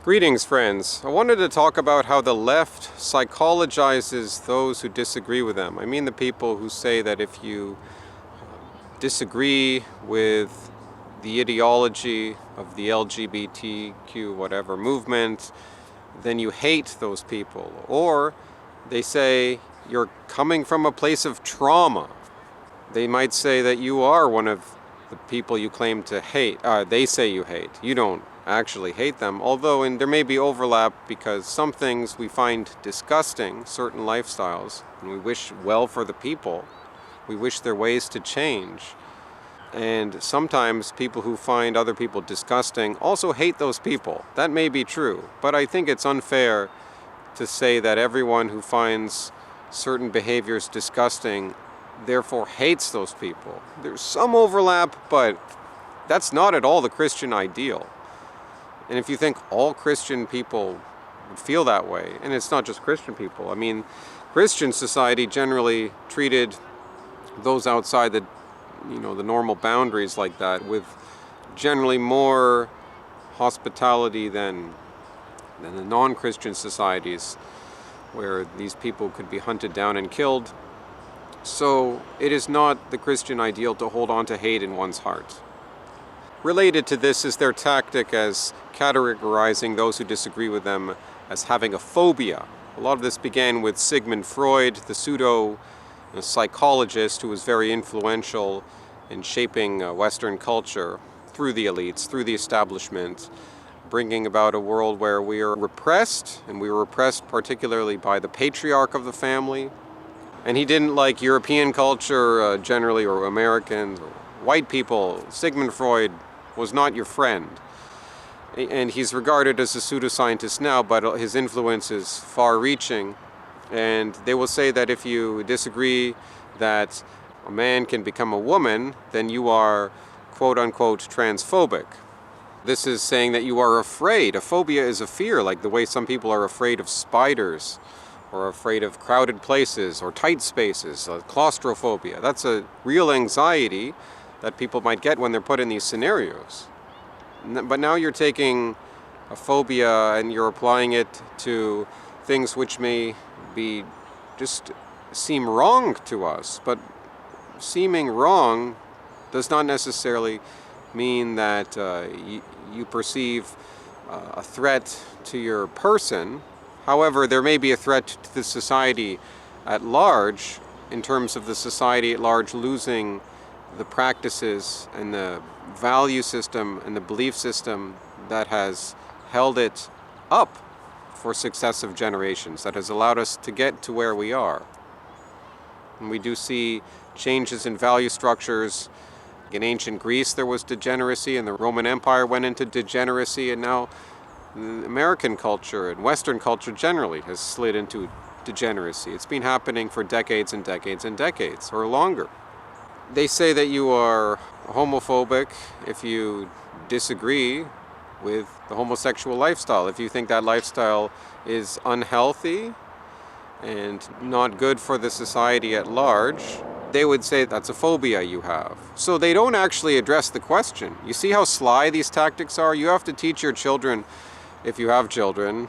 Greetings, friends. I wanted to talk about how the left psychologizes those who disagree with them. I mean the people who say that if you disagree with the ideology of the LGBTQ whatever movement, then you hate those people. Or they say you're coming from a place of trauma. They might say that you are one of the people you claim to hate. They say you hate. You don't actually hate them, although there may be overlap because some things we find disgusting, certain lifestyles, and we wish well for the people. We wish their ways to change. And sometimes people who find other people disgusting also hate those people. That may be true, but I think it's unfair to say that everyone who finds certain behaviors disgusting therefore hates those people. There's some overlap, but that's not at all the Christian ideal. And if you think all Christian people feel that way, and it's not just Christian people, I mean, Christian society generally treated those outside the normal boundaries like that with generally more hospitality than the non-Christian societies where these people could be hunted down and killed. So it is not the Christian ideal to hold on to hate in one's heart. Related to this is their tactic as categorizing those who disagree with them as having a phobia. A lot of this began with Sigmund Freud, the pseudo-psychologist who was very influential in shaping Western culture through the elites, through the establishment, bringing about a world where we are repressed, and we were repressed particularly by the patriarch of the family. And he didn't like European culture generally, or Americans, or white people. Sigmund Freud was not your friend. And he's regarded as a pseudoscientist now, but his influence is far-reaching. And they will say that if you disagree that a man can become a woman, then you are quote-unquote transphobic. This is saying that you are afraid. A phobia is a fear, like the way some people are afraid of spiders, or afraid of crowded places, or tight spaces, claustrophobia. That's a real anxiety that people might get when they're put in these scenarios. But now you're taking a phobia and you're applying it to things which may be just seem wrong to us. But seeming wrong does not necessarily mean that you perceive a threat to your person. However, there may be a threat to the society at large, in terms of the society at large losing the practices and the value system and the belief system that has held it up for successive generations, that has allowed us to get to where we are. And we do see changes in value structures. In ancient Greece there was degeneracy, and the Roman Empire went into degeneracy, and now American culture and Western culture generally has slid into degeneracy. It's been happening for decades and decades and decades, or longer. They say that you are homophobic if you disagree with the homosexual lifestyle. If you think that lifestyle is unhealthy and not good for the society at large, they would say that's a phobia you have. So they don't actually address the question. You see how sly these tactics are? You have to teach your children, if you have children,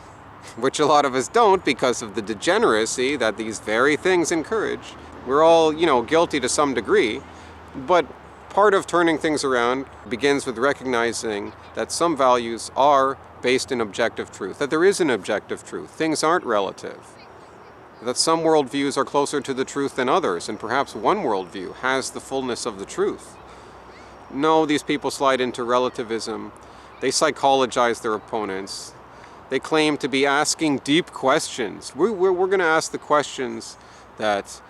which a lot of us don't because of the degeneracy that these very things encourage. We're all, guilty to some degree, but part of turning things around begins with recognizing that some values are based in objective truth, that there is an objective truth. Things aren't relative. That some worldviews are closer to the truth than others, and perhaps one worldview has the fullness of the truth. No, these people slide into relativism. They psychologize their opponents. They claim to be asking deep questions. We're going to ask the questions that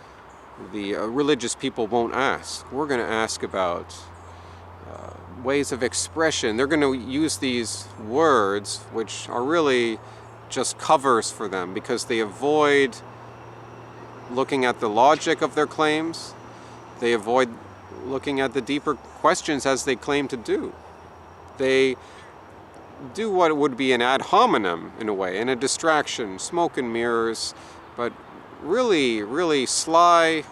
the religious people won't ask. We're going to ask about ways of expression. They're going to use these words, which are really just covers for them, because they avoid looking at the logic of their claims. They avoid looking at the deeper questions as they claim to do. They do what would be an ad hominem in a way, and a distraction, smoke and mirrors, but really, really sly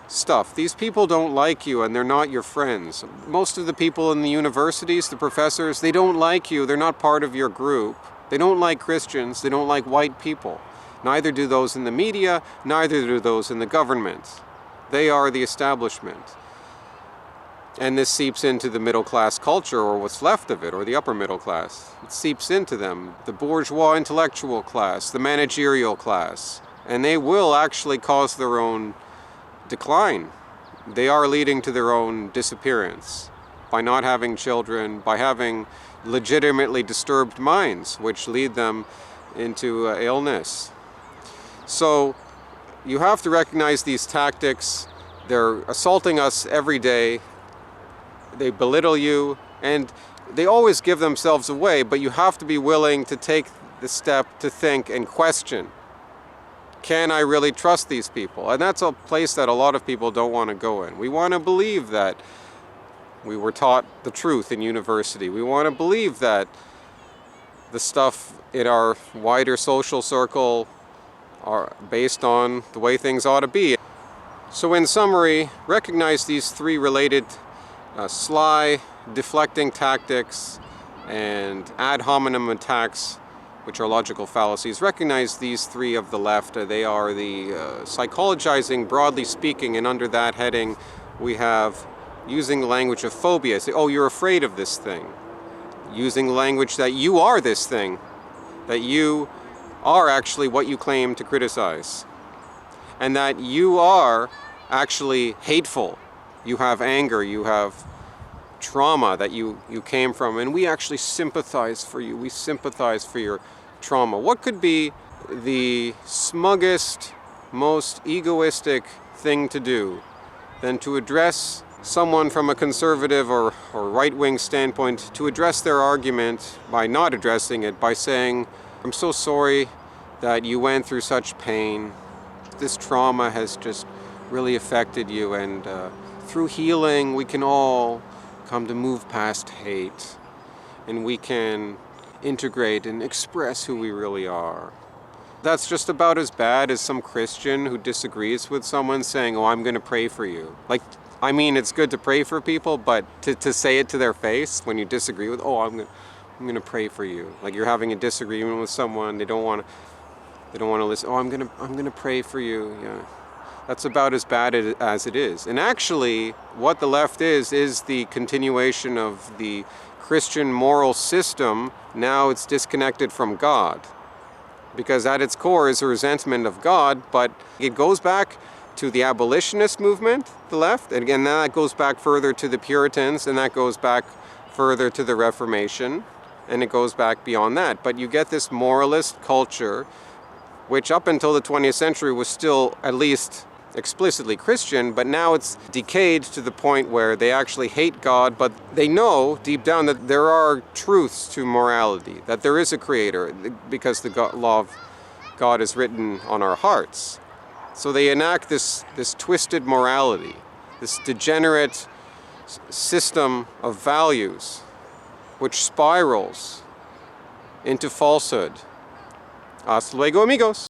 stuff. These people don't like you, and they're not your friends. Most of the people in the universities, the professors, they don't like you. They're not part of your group. They don't like Christians, they don't like white people. Neither do those in the media, neither do those in the government. They are the establishment. And this seeps into the middle class culture, or what's left of it, or the upper middle class. It seeps into them, the bourgeois intellectual class, the managerial class. And they will actually cause their own decline. They are leading to their own disappearance by not having children, by having legitimately disturbed minds, which lead them into illness. So you have to recognize these tactics. They're assaulting us every day. They belittle you, and they always give themselves away, but you have to be willing to take the step to think and question. Can I really trust these people? And that's a place that a lot of people don't want to go in. We want to believe that we were taught the truth in university. We want to believe that the stuff in our wider social circle are based on the way things ought to be. So in summary, recognize these three related sly, deflecting tactics and ad hominem attacks, which are logical fallacies. Recognize these three of the left. They are the psychologizing, broadly speaking, and under that heading we have using the language of phobia. Say, oh, you're afraid of this thing. Using language that you are this thing, that you are actually what you claim to criticize, and that you are actually hateful. You have anger, you have trauma that you came from, and we actually sympathize for you. We sympathize for your trauma. What could be the smuggest, most egoistic thing to do than to address someone from a conservative or right-wing standpoint, to address their argument by not addressing it, by saying, I'm so sorry that you went through such pain. This trauma has just really affected you, and through healing we can all come to move past hate, and we can integrate and express who we really are. That's just about as bad as some Christian who disagrees with someone saying, oh, I'm going to pray for you. Like, I mean, it's good to pray for people, but to say it to their face when you disagree with, oh, I'm going to pray for you. Like you're having a disagreement with someone, they don't want to listen. Oh, I'm going to pray for you. Yeah. That's about as bad as it is. And actually, what the left is the continuation of the Christian moral system. Now it's disconnected from God, because at its core is a resentment of God, but it goes back to the abolitionist movement, the left, and again, that goes back further to the Puritans, and that goes back further to the Reformation, and it goes back beyond that. But you get this moralist culture, which up until the 20th century was still at least explicitly Christian, but now it's decayed to the point where they actually hate God, but they know deep down that there are truths to morality, that there is a creator, because the law of God is written on our hearts. So they enact this twisted morality, this degenerate system of values, which spirals into falsehood. Hasta luego, amigos.